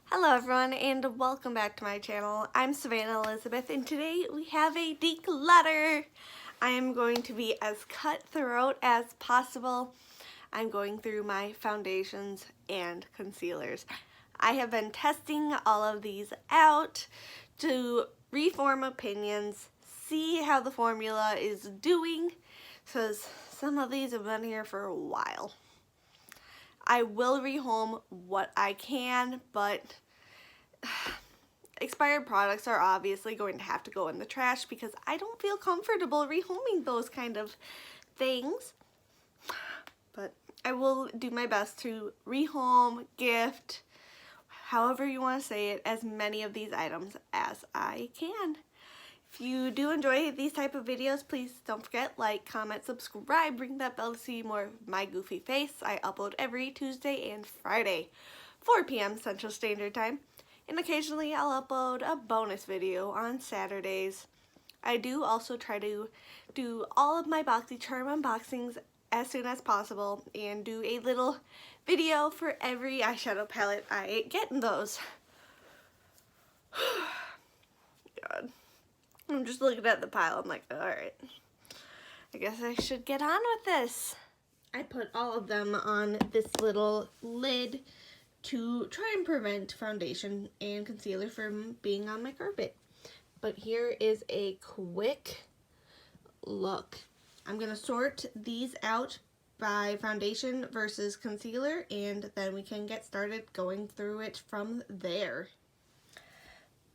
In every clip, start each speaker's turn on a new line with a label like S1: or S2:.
S1: Hello everyone and welcome back to my channel. I'm Savannah Elizabeth and today we have a declutter. I am going to be as cutthroat as possible. I'm going through my foundations and concealers. I have been testing all of these out to reform opinions, see how the formula is doing, because some of these have been here for a while. I will rehome what I can, but expired products are obviously going to have to go in the trash because I don't feel comfortable rehoming those kind of things. But I will do my best to rehome, gift, however you want to say it, as many of these items as I can. If you do enjoy these type of videos, please don't forget, like, comment, subscribe, ring that bell to see more of my goofy face. I upload every Tuesday and Friday, 4 p.m. Central Standard Time, and occasionally I'll upload a bonus video on Saturdays. I do also try to do all of my BoxyCharm unboxings as soon as possible and do a little video for every eyeshadow palette I get in those. God. I'm just looking at the pile. I'm like, alright, I guess I should get on with this. I put all of them on this little lid to try and prevent foundation and concealer from being on my carpet. But here is a quick look. I'm going to sort these out by foundation versus concealer, and then we can get started going through it from there.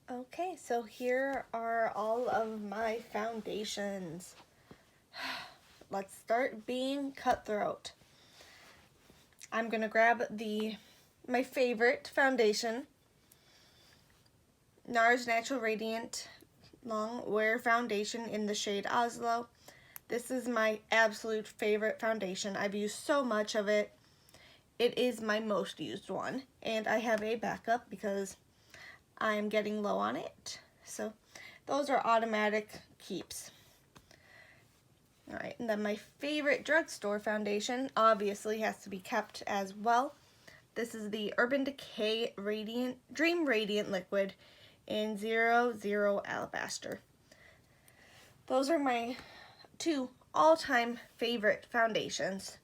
S1: Okay, so here are all of my foundations. Let's start being cutthroat. I'm gonna grab my favorite foundation, Nars Natural Radiant Long Wear Foundation in the shade Oslo. This is my absolute favorite foundation. I've used so much of it. It is my most used one, and I have a backup because I'm getting low on it. So those are automatic keeps. Alright, and then my favorite drugstore foundation obviously has to be kept as well. This is the Urban Decay Dream Radiant Liquid in 00 Alabaster. Those are my two all-time favorite foundations.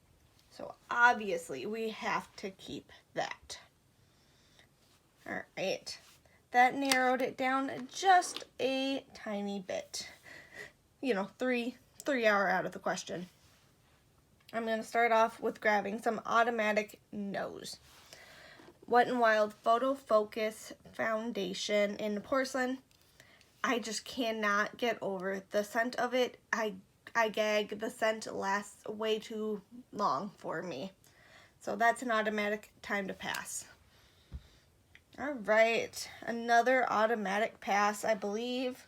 S1: So obviously we have to keep that. Alright. That narrowed it down just a tiny bit. You know, three are out of the question. I'm going to start off with grabbing some automatic nose. Wet n Wild Photo Focus Foundation in Porcelain. I just cannot get over the scent of it. I gag. The scent lasts way too long for me. So that's an automatic time to pass. Alright, another automatic pass. I believe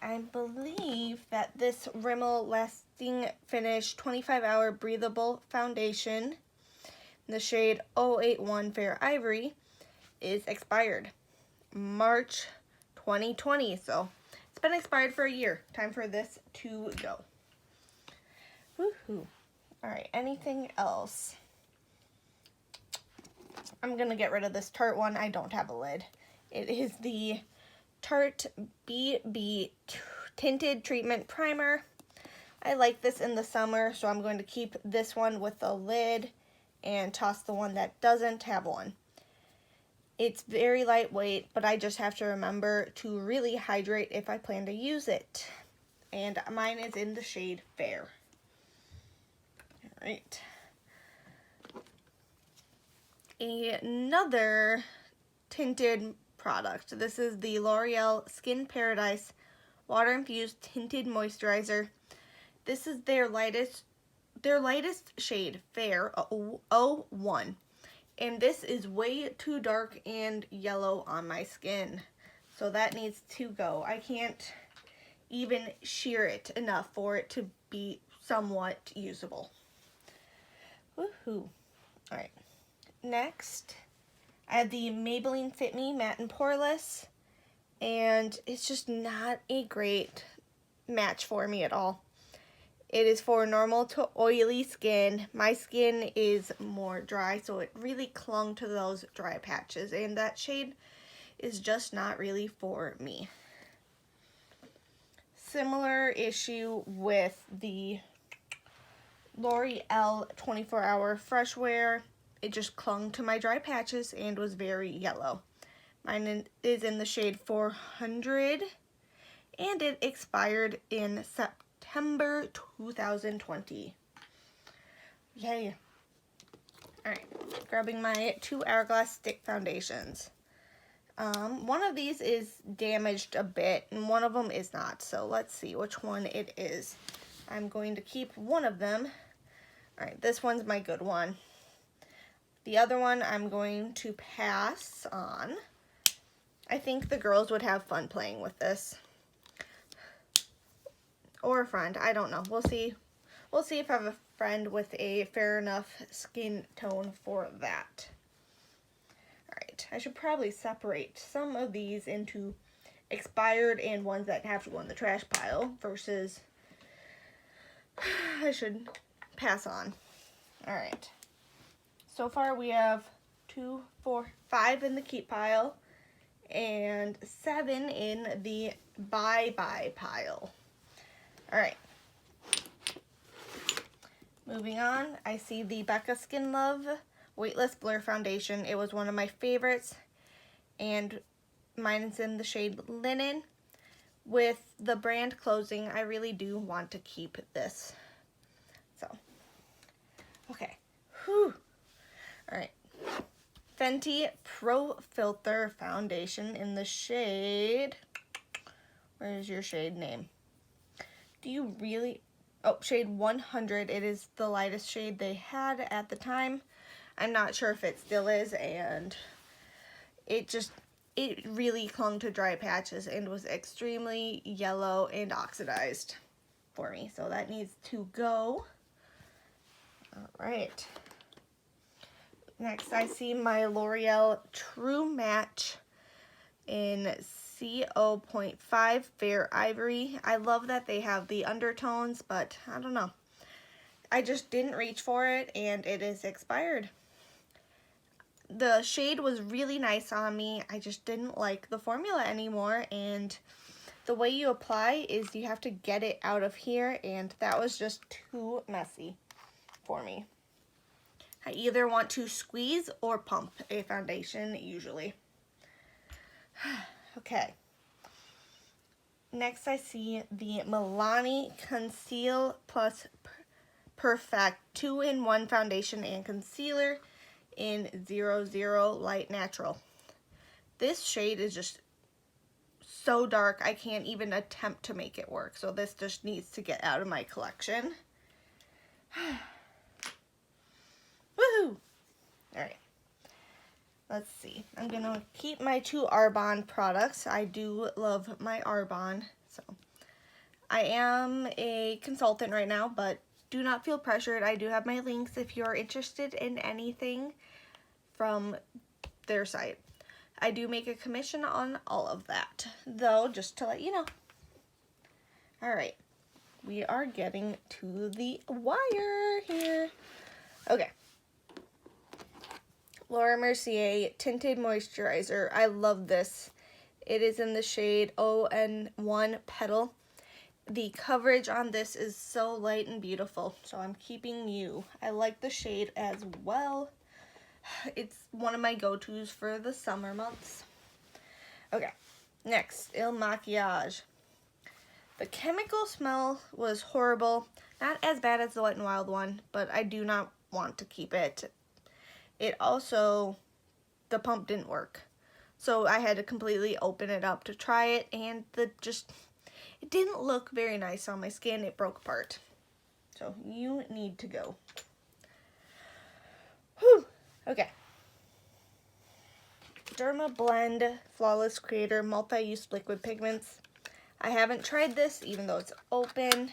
S1: that this Rimmel Lasting Finish 25-Hour Breathable Foundation in the shade 081 Fair Ivory is expired March 2020. So it's been expired for a year. Time for this to go. Woohoo. Alright, anything else? I'm going to get rid of this Tarte one. I don't have a lid. It is the Tarte BB Tinted Treatment Primer. I like this in the summer, so I'm going to keep this one with a lid and toss the one that doesn't have one. It's very lightweight, but I just have to remember to really hydrate if I plan to use it. And mine is in the shade Fair. Alright. Another tinted product. This is the L'Oreal Skin Paradise Water Infused Tinted Moisturizer. This is their lightest shade, Fair 01. And this is way too dark and yellow on my skin. So that needs to go. I can't even sheer it enough for it to be somewhat usable. Woohoo. Alright. Next, I have the Maybelline Fit Me Matte and Poreless, and it's just not a great match for me at all. It is for normal to oily skin. My skin is more dry, so it really clung to those dry patches, and that shade is just not really for me. Similar issue with the L'Oreal 24-Hour Fresh Wear. It just clung to my dry patches and was very yellow. Mine is in the shade 400, and it expired in September 2020. Yay. Alright, grabbing my 2 Hourglass stick foundations. One of these is damaged a bit, and one of them is not. So let's see which one it is. I'm going to keep one of them. Alright, this one's my good one. The other one I'm going to pass on. I think the girls would have fun playing with this. Or a friend, I don't know. We'll see. We'll see if I have a friend with a fair enough skin tone for that. Alright, I should probably separate some of these into expired and ones that have to go in the trash pile versus I should pass on. Alright. So far we have 2, 4, 5 in the keep pile and 7 in the bye-bye pile. Alright. Moving on, I see the Becca Skin Love Weightless Blur Foundation. It was one of my favorites, and mine is in the shade Linen. With the brand closing, I really do want to keep this. So, okay. Whew. Alright. Fenty Pro Filter Foundation in the shade... Where is your shade name? Do you really... Oh, shade 100. It is the lightest shade they had at the time. I'm not sure if it still is, and it really clung to dry patches and was extremely yellow and oxidized for me. So that needs to go. Alright. Next, I see my L'Oreal True Match in CO.5 Fair Ivory. I love that they have the undertones, but I don't know. I just didn't reach for it, and it is expired. The shade was really nice on me. I just didn't like the formula anymore, and the way you apply is you have to get it out of here, and that was just too messy for me. I either want to squeeze or pump a foundation, usually. Okay. Next, I see the Milani Conceal Plus Perfect 2-in-1 Foundation and Concealer in 00 Light Natural. This shade is just so dark, I can't even attempt to make it work. So this just needs to get out of my collection. Woohoo! Alright. Let's see. I'm going to keep my 2 Arbonne products. I do love my Arbonne. So I am a consultant right now, but do not feel pressured. I do have my links if you're interested in anything from their site. I do make a commission on all of that, though, just to let you know. Alright. We are getting to the wire here. Okay. Laura Mercier Tinted Moisturizer. I love this. It is in the shade ON1 Petal. The coverage on this is so light and beautiful, so I'm keeping you. I like the shade as well. It's one of my go-tos for the summer months. Okay, next, Il Makiage. The chemical smell was horrible. Not as bad as the Wet n Wild one, but I do not want to keep it. It also, the pump didn't work. So I had to completely open it up to try it, and it didn't look very nice on my skin. It broke apart. So you need to go. Whew. Okay. Derma Blend Flawless Creator Multi-Use Liquid Pigments. I haven't tried this, even though it's open.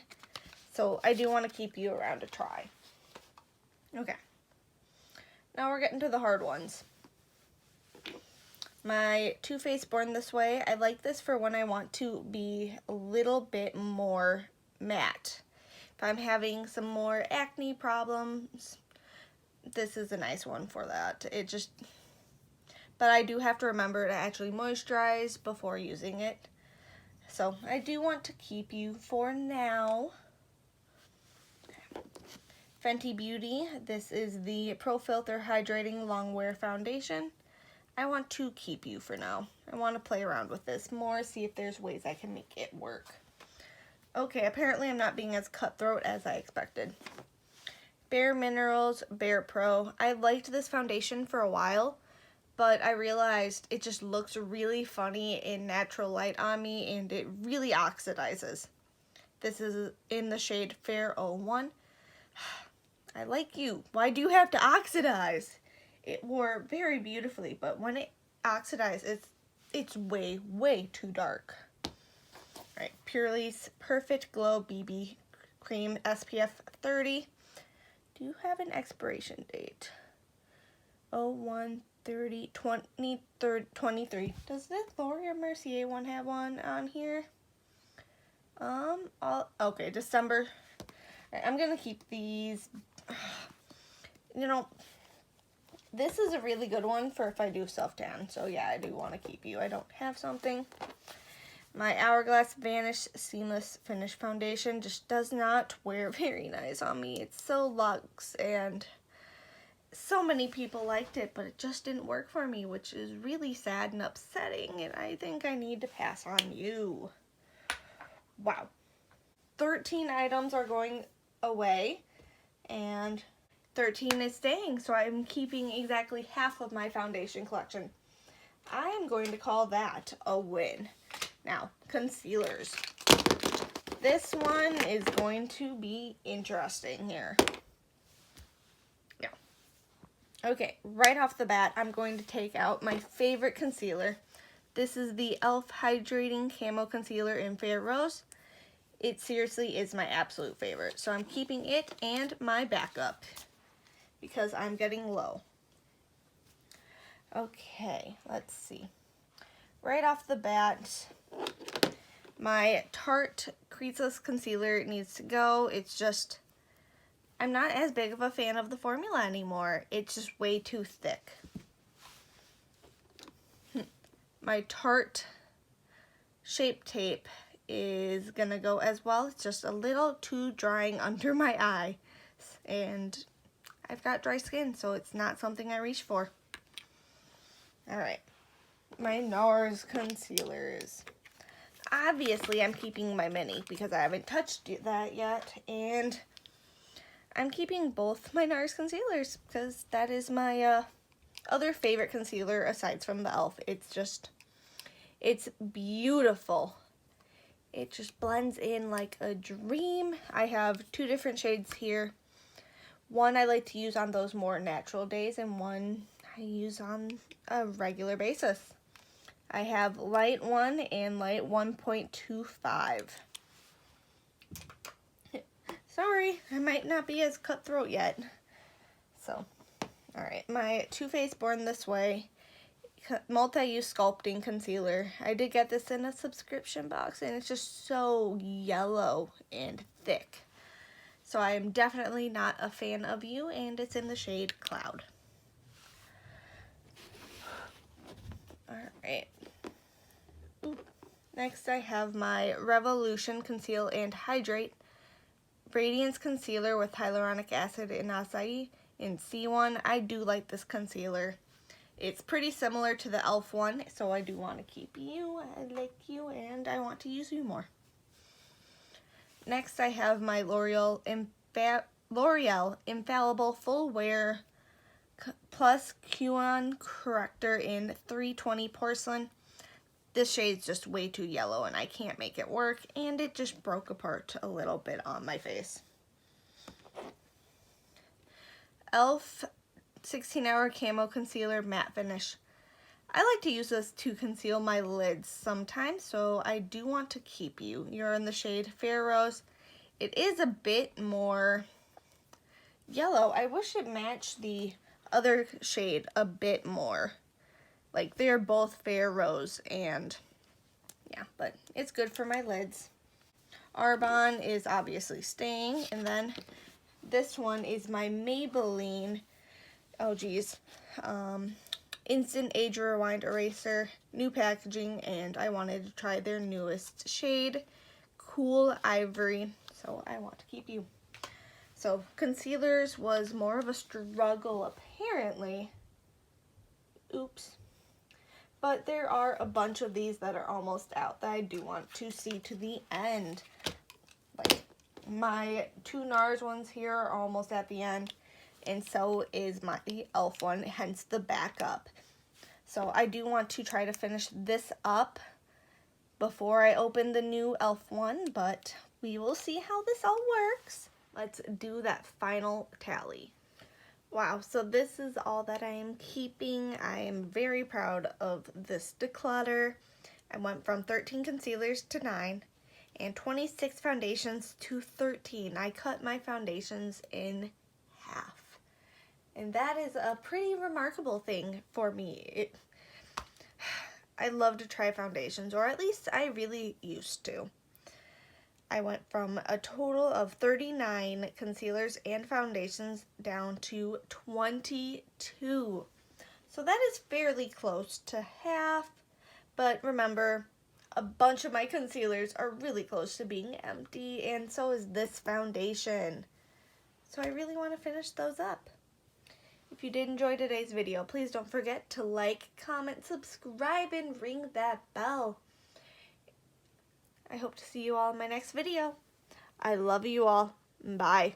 S1: So I do want to keep you around to try. Okay. Now we're getting to the hard ones. My Too Faced Born This Way. I like this for when I want to be a little bit more matte, If I'm having some more acne problems, this is a nice one for that. But I do have to remember to actually moisturize before using it. So I do want to keep you for now. Fenty Beauty, this is the Pro Filter Hydrating Longwear Foundation. I want to keep you for now. I want to play around with this more, see if there's ways I can make it work. Okay, apparently I'm not being as cutthroat as I expected. Bareminerals Bear Pro. I liked this foundation for a while, but I realized it just looks really funny in natural light on me, and it really oxidizes. This is in the shade Fair 01. I like you. Why do you have to oxidize? It wore very beautifully, but when it oxidizes, it's way, way too dark. Alright, Purely's Perfect Glow BB Cream SPF 30. Do you have an expiration date? 01/30/23. Does the Laura Mercier one have one on here? Okay, December. Right, I'm gonna keep these. You know, this is a really good one for if I do self-tan. So yeah, I do want to keep you. I don't have something. My Hourglass Vanish Seamless Finish Foundation just does not wear very nice on me. It's so luxe, and so many people liked it, but it just didn't work for me, which is really sad and upsetting, and I think I need to pass on you. Wow. 13 items are going away, and 13 is staying, so I'm keeping exactly half of my foundation collection. I am going to call that a win. Now, concealers. This one is going to be interesting here. Yeah. Okay, right off the bat, I'm going to take out my favorite concealer. This is the e.l.f. Hydrating Camo Concealer in Fair Rose. It seriously is my absolute favorite. So I'm keeping it and my backup because I'm getting low. Okay, let's see. Right off the bat, my Tarte Creaseless Concealer needs to go. It's just, I'm not as big of a fan of the formula anymore. It's just way too thick. My Tarte Shape Tape is gonna go as well. It's just a little too drying under my eye, and I've got dry skin, so it's not something I reach for. Alright, my Nars Concealers. Obviously, I'm keeping my mini because I haven't touched that yet, and I'm keeping both my Nars Concealers because that is my other favorite concealer aside from the e.l.f. It's beautiful. It just blends in like a dream. I have two different shades here. One I like to use on those more natural days, and one I use on a regular basis. I have light 1 and light 1.25. Sorry, I might not be as cutthroat yet. So, alright, my Too Faced Born This Way multi-use sculpting concealer. I did get this in a subscription box, and it's just so yellow and thick. So I am definitely not a fan of you, and it's in the shade Cloud. Alright. Next I have my Revolution Conceal and Hydrate Radiance Concealer with Hyaluronic Acid and Acai in C1. I do like this concealer. It's pretty similar to the e.l.f. one, so I do want to keep you. I like you, and I want to use you more. Next I have my L'Oreal Infallible Full Wear Plus Cuon Corrector in 320 Porcelain. This shade's just way too yellow, and I can't make it work, and it just broke apart a little bit on my face. e.l.f. 16-Hour Camo Concealer Matte Finish. I like to use this to conceal my lids sometimes, so I do want to keep you. You're in the shade Fair Rose. It is a bit more yellow. I wish it matched the other shade a bit more. Like, they're both Fair Rose, and yeah, but it's good for my lids. Arbonne is obviously staying, and then this one is my Maybelline, oh geez, Instant Age Rewind Eraser, new packaging, and I wanted to try their newest shade, Cool Ivory, so I want to keep you. So concealers was more of a struggle apparently. Oops. But there are a bunch of these that are almost out that I do want to see to the end. Like my 2 Nars ones here are almost at the end, and so is my e.l.f. one, hence the backup. So I do want to try to finish this up before I open the new e.l.f. one, but we will see how this all works. Let's do that final tally. Wow, so this is all that I am keeping. I am very proud of this declutter. I went from 13 concealers to 9 and 26 foundations to 13. I cut my foundations in half. And that is a pretty remarkable thing for me. I love to try foundations, or at least I really used to. I went from a total of 39 concealers and foundations down to 22. So that is fairly close to half, but remember, a bunch of my concealers are really close to being empty, and so is this foundation. So I really want to finish those up. If you did enjoy today's video, please don't forget to like, comment, subscribe, and ring that bell. I hope to see you all in my next video. I love you all. Bye.